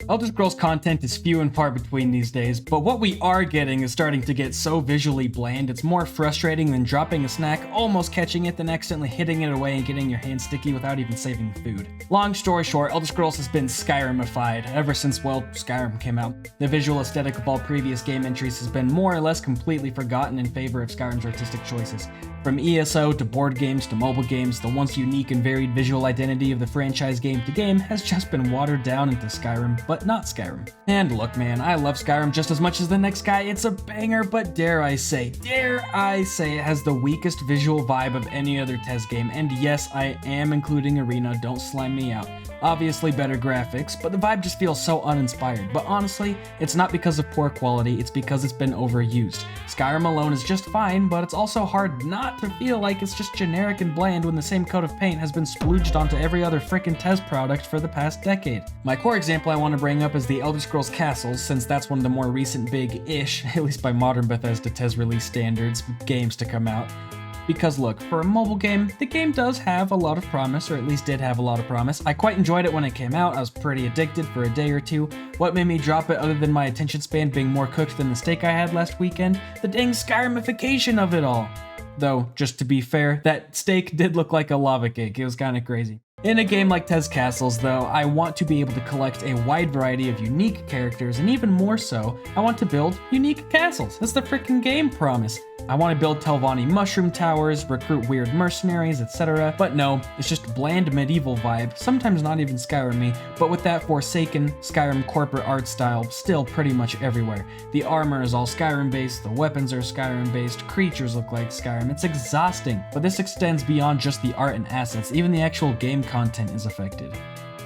Elder Scrolls content is few and far between these days, but what we are getting is starting to get so visually bland, it's more frustrating than dropping a snack, almost catching it, then accidentally hitting it away and getting your hands sticky without even saving the food. Long story short, Elder Scrolls has been Skyrimified ever since, well, Skyrim came out. The visual aesthetic of all previous game entries has been more or less completely forgotten in favor of Skyrim's artistic choices. From ESO to board games to mobile games, the once unique and varied visual identity of the franchise game to game has just been watered down into Skyrim, but not Skyrim. And look man, I love Skyrim just as much as the next guy, it's a banger, but dare I say, it has the weakest visual vibe of any other TES game, and yes, I am including Arena, don't slime me out. Obviously better graphics, but the vibe just feels so uninspired. But honestly, it's not because of poor quality, it's because it's been overused. Skyrim alone is just fine, but it's also hard not to feel like it's just generic and bland when the same coat of paint has been splooged onto every other frickin' TES product for the past decade. My core example I want to bring up is the Elder Scrolls Castles, since that's one of the more recent big-ish, at least by modern Bethesda TES release standards, games to come out. Because look, for a mobile game, the game does have a lot of promise, or at least did have a lot of promise. I quite enjoyed it when it came out, I was pretty addicted for a day or two. What made me drop it other than my attention span being more cooked than the steak I had last weekend? The dang Skyrimification of it all. Though, just to be fair, that steak did look like a lava cake, it was kinda crazy. In a game like TES Castles, though, I want to be able to collect a wide variety of unique characters, and even more so, I want to build unique castles. That's the frickin' game promise. I want to build Telvanni mushroom towers, recruit weird mercenaries, etc. But no, it's just bland medieval vibe, sometimes not even Skyrim-y, but with that forsaken Skyrim corporate art style still pretty much everywhere. The armor is all Skyrim-based, the weapons are Skyrim-based, creatures look like Skyrim. It's exhausting, but this extends beyond just the art and assets, even the actual game content is affected.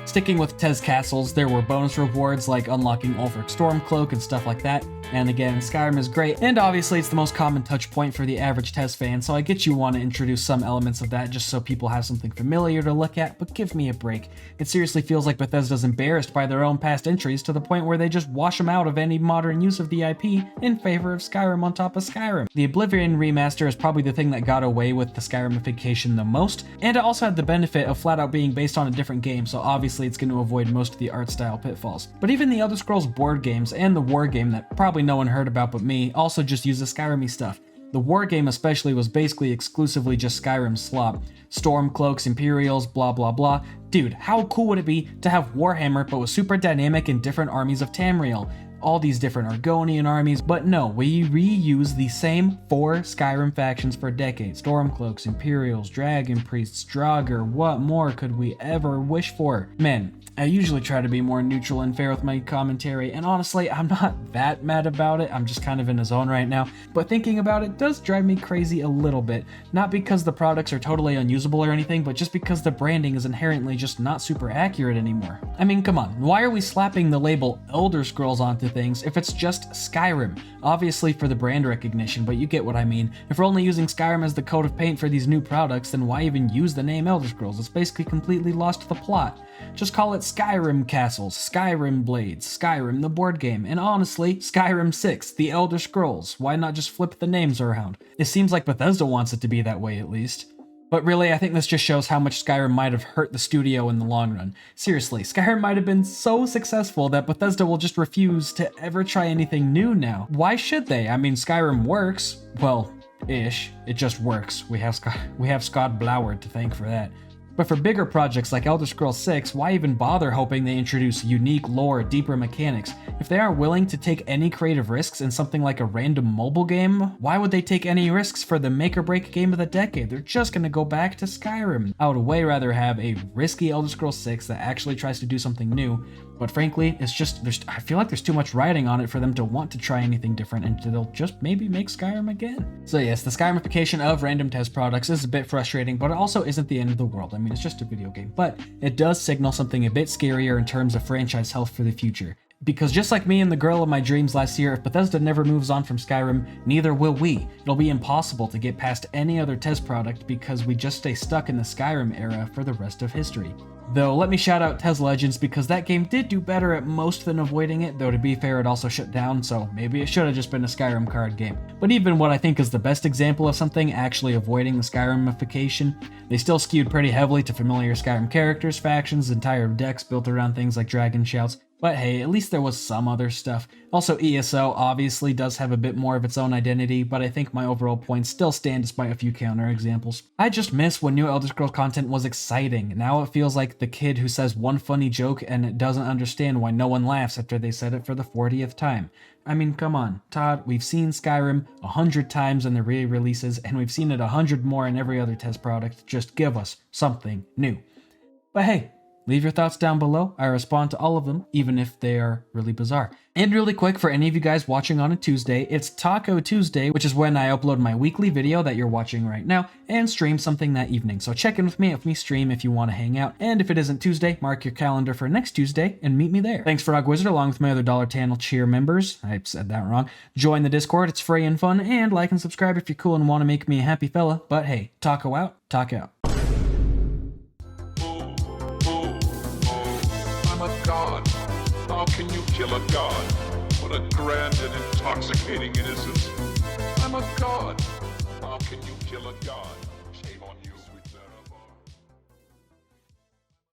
Sticking with TES Castles, there were bonus rewards like unlocking Ulfric Stormcloak and stuff like that. And again, Skyrim is great, and obviously it's the most common touch point for the average TES fan, so I get you want to introduce some elements of that just so people have something familiar to look at, but give me a break. It seriously feels like Bethesda's embarrassed by their own past entries to the point where they just wash them out of any modern use of the IP in favor of Skyrim on top of Skyrim. The Oblivion remaster is probably the thing that got away with the Skyrimification the most, and it also had the benefit of flat out being based on a different game, so obviously it's going to avoid most of the art style pitfalls. But even the Elder Scrolls board games and the war game that probably no one heard about but me also just uses Skyrim-y stuff. The war game especially was basically exclusively just Skyrim slop. Stormcloaks, Imperials, blah blah blah. Dude, how cool would it be to have Warhammer but with super dynamic and different armies of Tamriel? All these different Argonian armies, but no, we reuse the same 4 Skyrim factions for decades. Stormcloaks, Imperials, Dragon Priests, Draugr, what more could we ever wish for? Man, I usually try to be more neutral and fair with my commentary, and honestly, I'm not that mad about it, I'm just kind of in a zone right now, but thinking about it does drive me crazy a little bit. Not because the products are totally unusable or anything, but just because the branding is inherently just not super accurate anymore. I mean, come on, why are we slapping the label Elder Scrolls onto things if it's just Skyrim? Obviously for the brand recognition, but you get what I mean. If we're only using Skyrim as the coat of paint for these new products, then why even use the name Elder Scrolls? It's basically completely lost the plot. Just call it Skyrim Castles, Skyrim Blades, Skyrim the board game, and honestly, Skyrim 6, the Elder Scrolls. Why not just flip the names around? It seems like Bethesda wants it to be that way at least. But really, I think this just shows how much Skyrim might have hurt the studio in the long run. Seriously, Skyrim might have been so successful that Bethesda will just refuse to ever try anything new now. Why should they? I mean, Skyrim works. Well, ish. It just works. We have Scott Bloward to thank for that. But for bigger projects like Elder Scrolls 6, why even bother hoping they introduce unique lore, deeper mechanics? If they aren't willing to take any creative risks in something like a random mobile game, why would they take any risks for the make-or-break game of the decade? They're just gonna go back to Skyrim. I would way rather have a risky Elder Scrolls 6 that actually tries to do something new, but frankly, it's just, I feel like there's too much riding on it for them to want to try anything different, and they'll just maybe make Skyrim again. So yes, the Skyrimification of random TES products is a bit frustrating, but it also isn't the end of the world. I mean, it's just a video game, but it does signal something a bit scarier in terms of franchise health for the future. Because just like me and the girl of my dreams last year, if Bethesda never moves on from Skyrim, neither will we. It'll be impossible to get past any other TES product because we just stay stuck in the Skyrim era for the rest of history. Though, let me shout out TES Legends because that game did do better at most than avoiding it, though to be fair it also shut down, so maybe it should have just been a Skyrim card game. But even what I think is the best example of something actually avoiding the Skyrimification, they still skewed pretty heavily to familiar Skyrim characters, factions, entire decks built around things like dragon shouts. But hey, at least there was some other stuff. Also, ESO obviously does have a bit more of its own identity, but I think my overall points still stand despite a few counterexamples. I just miss when new Elder Scrolls content was exciting. Now it feels like the kid who says one funny joke and doesn't understand why no one laughs after they said it for the 40th time. I mean, come on, Todd, we've seen Skyrim 100 times in the re-releases, and we've seen it 100 more in every other TES product. Just give us something new. But hey, leave your thoughts down below. I respond to all of them, even if they are really bizarre. And really quick, for any of you guys watching on a Tuesday, it's Taco Tuesday, which is when I upload my weekly video that you're watching right now, and stream something that evening. So check in with me stream if you want to hang out. And if it isn't Tuesday, mark your calendar for next Tuesday and meet me there. Thanks for Frog Wizard, along with my other Dollar Channel cheer members. I said that wrong. Join the Discord, it's free and fun, and like and subscribe if you're cool and want to make me a happy fella. But hey, taco out, talk out. God. How can you kill a god? What a grand and intoxicating innocence. I'm a god. How can you kill a god?